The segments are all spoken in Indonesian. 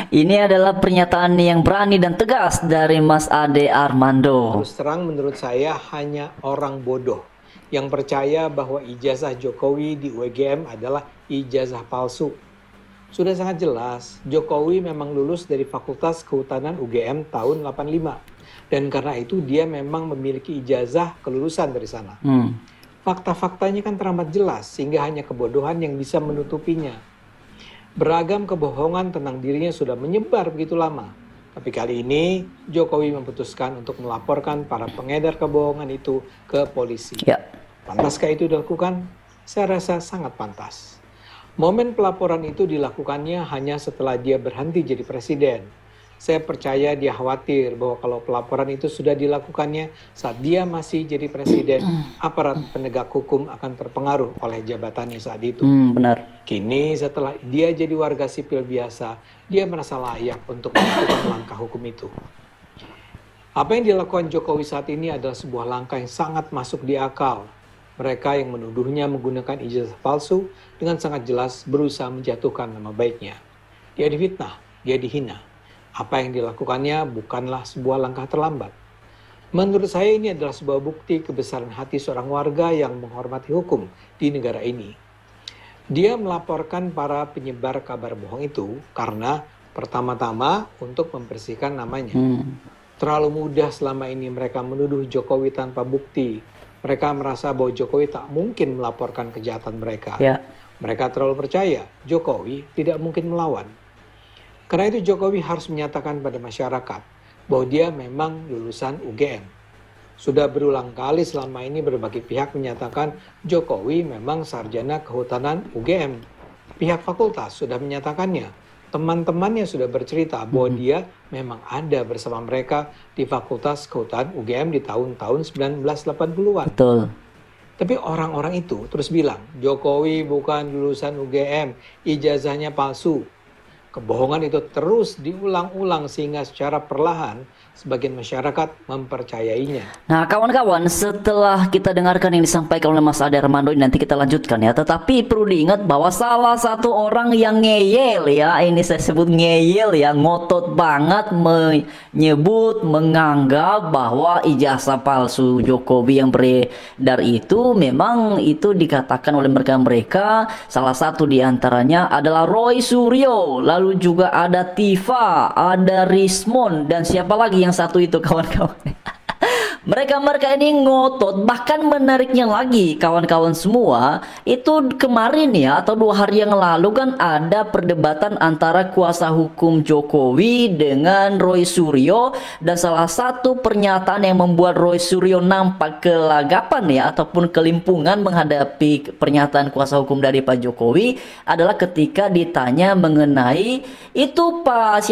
Ini adalah pernyataan yang berani dan tegas dari Mas Ade Armando. Terus terang menurut saya hanya orang bodoh yang percaya bahwa ijazah Jokowi di UGM adalah ijazah palsu. Sudah sangat jelas, Jokowi memang lulus dari Fakultas Kehutanan UGM tahun 85. Dan karena itu dia memang memiliki ijazah kelulusan dari sana. Fakta-faktanya kan teramat jelas, sehingga hanya kebodohan yang bisa menutupinya. Beragam kebohongan tentang dirinya sudah menyebar begitu lama. Tapi kali ini Jokowi memutuskan untuk melaporkan para pengedar kebohongan itu ke polisi. Pantaskah itu dilakukan? Saya rasa sangat pantas. Momen pelaporan itu dilakukannya hanya setelah dia berhenti jadi presiden. Saya percaya dia khawatir bahwa kalau pelaporan itu sudah dilakukannya saat dia masih jadi presiden, aparat penegak hukum akan terpengaruh oleh jabatannya saat itu. Benar. Kini setelah dia jadi warga sipil biasa, dia merasa layak untuk melakukan langkah hukum itu. Apa yang dilakukan Jokowi saat ini adalah sebuah langkah yang sangat masuk di akal. Mereka yang menuduhnya menggunakan ijazah palsu dengan sangat jelas berusaha menjatuhkan nama baiknya. Dia difitnah, dia dihina. Apa yang dilakukannya bukanlah sebuah langkah terlambat. Menurut saya ini adalah sebuah bukti kebesaran hati seorang warga yang menghormati hukum di negara ini. Dia melaporkan para penyebar kabar bohong itu karena pertama-tama untuk membersihkan namanya. Terlalu mudah selama ini mereka menuduh Jokowi tanpa bukti. Mereka merasa bahwa Jokowi tak mungkin melaporkan kejahatan mereka. Mereka terlalu percaya Jokowi tidak mungkin melawan. Karena itu Jokowi harus menyatakan pada masyarakat bahwa dia memang lulusan UGM. Sudah berulang kali selama ini berbagai pihak menyatakan Jokowi memang sarjana kehutanan UGM. Pihak fakultas sudah menyatakannya. Teman-temannya sudah bercerita bahwa dia memang ada bersama mereka di Fakultas Kehutanan UGM di tahun-tahun 1980-an. Betul. Tapi orang-orang itu terus bilang, Jokowi bukan lulusan UGM, ijazahnya palsu. Kebohongan itu terus diulang-ulang sehingga secara perlahan sebagian masyarakat mempercayainya. Nah, kawan-kawan, setelah kita dengarkan yang disampaikan oleh Mas Ade Armando, nanti kita lanjutkan ya. Tetapi perlu diingat bahwa salah satu orang yang ngeyel ya, ini saya sebut ngeyel ya, ngotot banget menyebut, menganggap bahwa ijazah palsu Jokowi yang beredar itu memang itu dikatakan oleh mereka-mereka, salah satu diantaranya adalah Roy Suryo, lalu juga ada Tifa, ada Rismon, dan siapa lagi yang satu itu kawan-kawan. Mereka ini ngotot, bahkan menariknya lagi kawan-kawan semua, itu kemarin ya atau 2 hari yang lalu kan ada perdebatan antara kuasa hukum Jokowi dengan Roy Suryo, dan salah satu pernyataan yang membuat Roy Suryo nampak kelagapan ya ataupun kelimpungan menghadapi pernyataan kuasa hukum dari Pak Jokowi adalah ketika ditanya mengenai itu Pak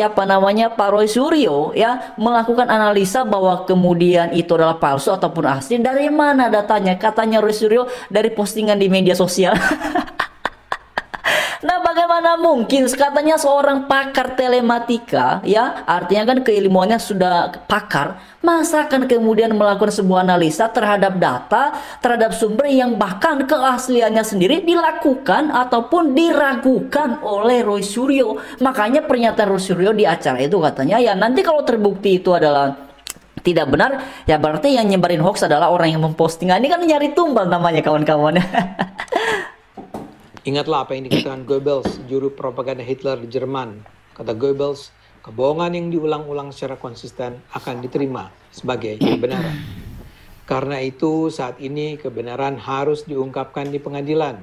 Roy Suryo ya melakukan analisa bahwa kemudian itu adalah palsu ataupun asli. Dari mana datanya? Katanya Roy Suryo dari postingan di media sosial. Nah, bagaimana mungkin katanya seorang pakar telematika ya, artinya kan keilmuannya sudah pakar, masa kan kemudian melakukan sebuah analisa terhadap data, terhadap sumber yang bahkan keasliannya sendiri dilakukan ataupun diragukan oleh Roy Suryo. Makanya pernyataan Roy Suryo di acara itu katanya ya nanti kalau terbukti itu adalah tidak benar, ya berarti yang nyebarin hoax adalah orang yang memposting. Ini kan nyari tumbal namanya kawan-kawan. Ingatlah apa yang dikatakan Goebbels, juru propaganda Hitler di Jerman. Kata Goebbels, kebohongan yang diulang-ulang secara konsisten akan diterima sebagai kebenaran. Karena itu saat ini kebenaran harus diungkapkan di pengadilan.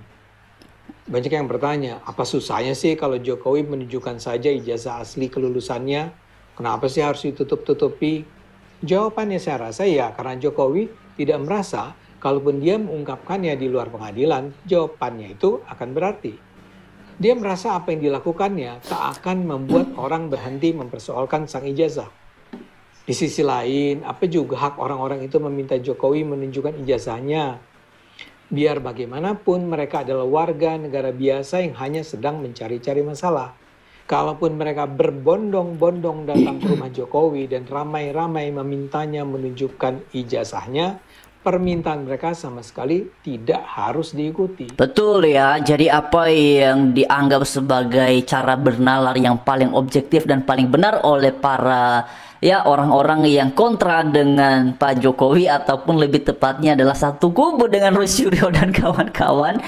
Banyak yang bertanya, apa susahnya sih kalau Jokowi menunjukkan saja ijazah asli kelulusannya? Kenapa sih harus ditutup-tutupi? Jawabannya saya rasa ya karena Jokowi tidak merasa kalaupun dia mengungkapkannya di luar pengadilan, jawabannya itu akan berarti. Dia merasa apa yang dilakukannya tak akan membuat orang berhenti mempersoalkan sang ijazah. Di sisi lain, apa juga hak orang-orang itu meminta Jokowi menunjukkan ijazahnya? Biar bagaimanapun mereka adalah warga negara biasa yang hanya sedang mencari-cari masalah. Kalaupun mereka berbondong-bondong datang ke rumah Jokowi dan ramai-ramai memintanya menunjukkan ijazahnya, permintaan mereka sama sekali tidak harus diikuti. Betul ya, jadi apa yang dianggap sebagai cara bernalar yang paling objektif dan paling benar oleh para orang-orang yang kontra dengan Pak Jokowi, ataupun lebih tepatnya adalah satu kubu dengan Roy Suryo dan kawan-kawan,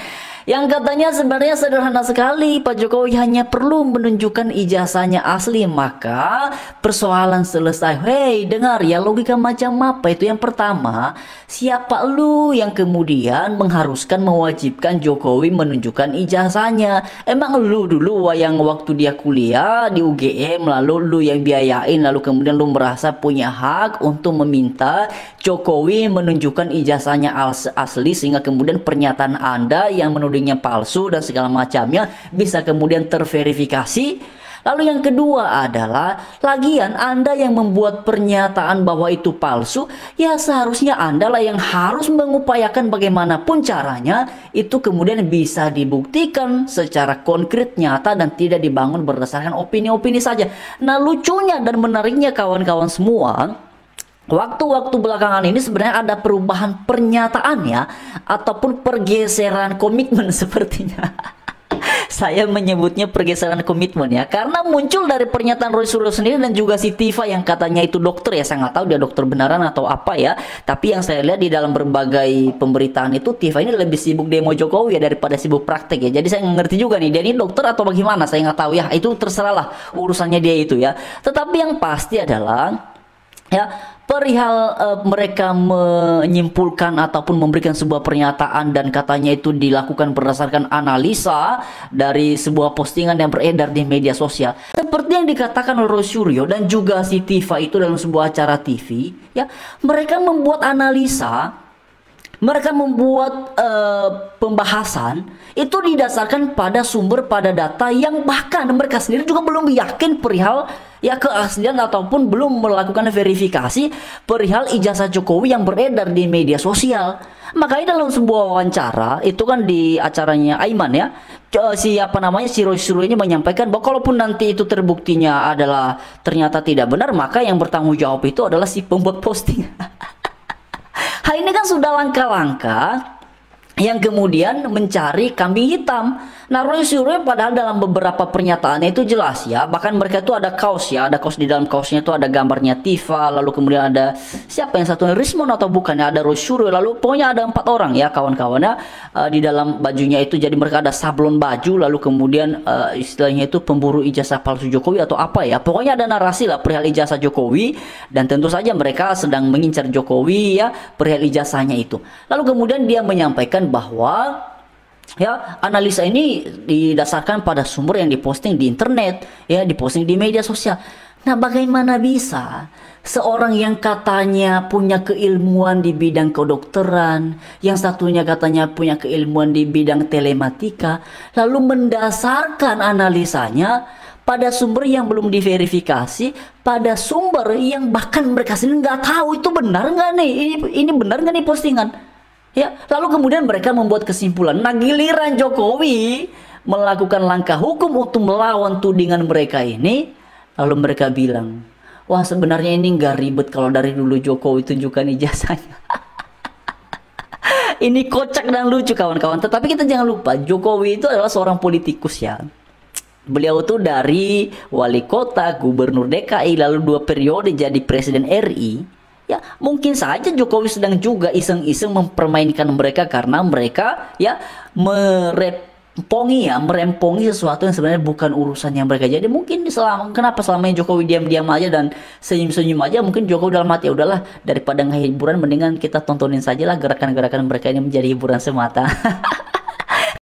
yang katanya sebenarnya sederhana sekali, Pak Jokowi hanya perlu menunjukkan ijazahnya asli maka persoalan selesai. Hei, dengar ya, logika macam apa itu? Yang pertama, siapa lu yang kemudian mengharuskan, mewajibkan Jokowi menunjukkan ijazahnya? Emang lu dulu yang waktu dia kuliah di UGM lalu lu yang biayain, lalu kemudian lu merasa punya hak untuk meminta Jokowi menunjukkan ijazahnya asli, sehingga kemudian pernyataan Anda yang menudingnya palsu dan segala macamnya bisa kemudian terverifikasi. Lalu yang kedua adalah, lagian Anda yang membuat pernyataan bahwa itu palsu, ya seharusnya Anda lah yang harus mengupayakan bagaimanapun caranya itu kemudian bisa dibuktikan secara konkret, nyata, dan tidak dibangun berdasarkan opini-opini saja. Nah, lucunya dan menariknya kawan-kawan semua, waktu-waktu belakangan ini sebenarnya ada perubahan pernyataan ya, ataupun pergeseran komitmen sepertinya. Saya menyebutnya pergeseran komitmen ya, karena muncul dari pernyataan Roy Suryo sendiri dan juga si Tifa yang katanya itu dokter ya. Saya nggak tahu dia dokter beneran atau apa ya, tapi yang saya lihat di dalam berbagai pemberitaan itu Tifa ini lebih sibuk demo Jokowi ya daripada sibuk praktek ya. Jadi saya nggak ngerti juga nih, dia ini dokter atau bagaimana, saya nggak tahu ya, itu terserah lah urusannya dia itu ya. Tetapi yang pasti adalah ya, perihal mereka menyimpulkan ataupun memberikan sebuah pernyataan dan katanya itu dilakukan berdasarkan analisa dari sebuah postingan yang beredar di media sosial. Seperti yang dikatakan oleh Roy Suryo dan juga si Tifa itu dalam sebuah acara TV, ya, mereka membuat analisa, mereka membuat pembahasan itu didasarkan pada sumber, pada data yang bahkan mereka sendiri juga belum yakin perihal ya keaslian ataupun belum melakukan verifikasi perihal ijazah Jokowi yang beredar di media sosial. Makanya dalam sebuah wawancara itu kan di acaranya Aiman ya, si Roy Suryo ini menyampaikan bahwa kalaupun nanti itu terbuktinya adalah ternyata tidak benar, maka yang bertanggung jawab itu adalah si pembuat posting. Hal ini kan sudah langkah-langkah yang kemudian mencari kambing hitam. Nah, Roy Suryo padahal dalam beberapa pernyataannya itu jelas ya, bahkan mereka itu ada kaos ya, ada kaos, di dalam kaosnya itu ada gambarnya Tifa, lalu kemudian ada siapa yang satunya, Rismon atau bukan ya, ada Roy Suryo, lalu pokoknya ada 4 orang ya kawan-kawannya di dalam bajunya itu. Jadi mereka ada sablon baju, lalu kemudian istilahnya itu pemburu ijazah palsu Jokowi atau apa ya, pokoknya ada narasi lah perihal ijazah Jokowi, dan tentu saja mereka sedang mengincar Jokowi ya perihal ijazahnya itu. Lalu kemudian dia menyampaikan bahwa ya, analisa ini didasarkan pada sumber yang diposting di internet, ya, diposting di media sosial. Nah, bagaimana bisa seorang yang katanya punya keilmuan di bidang kedokteran, yang satunya katanya punya keilmuan di bidang telematika, lalu mendasarkan analisanya pada sumber yang belum diverifikasi, pada sumber yang bahkan mereka sendiri nggak tahu itu benar nggak nih, ini benar nggak nih postingan? Ya, lalu kemudian mereka membuat kesimpulan. Nah, giliran Jokowi melakukan langkah hukum untuk melawan tudingan mereka ini, lalu mereka bilang, wah sebenarnya ini nggak ribet kalau dari dulu Jokowi tunjukkan ijazahnya. Ini kocak dan lucu kawan-kawan. Tetapi kita jangan lupa, Jokowi itu adalah seorang politikus ya. Beliau tuh dari wali kota, gubernur DKI, lalu 2 periode jadi presiden RI. Ya, mungkin saja Jokowi sedang juga iseng-iseng mempermainkan mereka karena mereka ya merempongi sesuatu yang sebenarnya bukan urusannya mereka. Jadi mungkin kenapa selama ini Jokowi diam-diam aja dan senyum-senyum aja, mungkin Jokowi dalam hati, udahlah daripada nggak hiburan mendingan kita tontonin saja lah gerakan-gerakan mereka ini menjadi hiburan semata.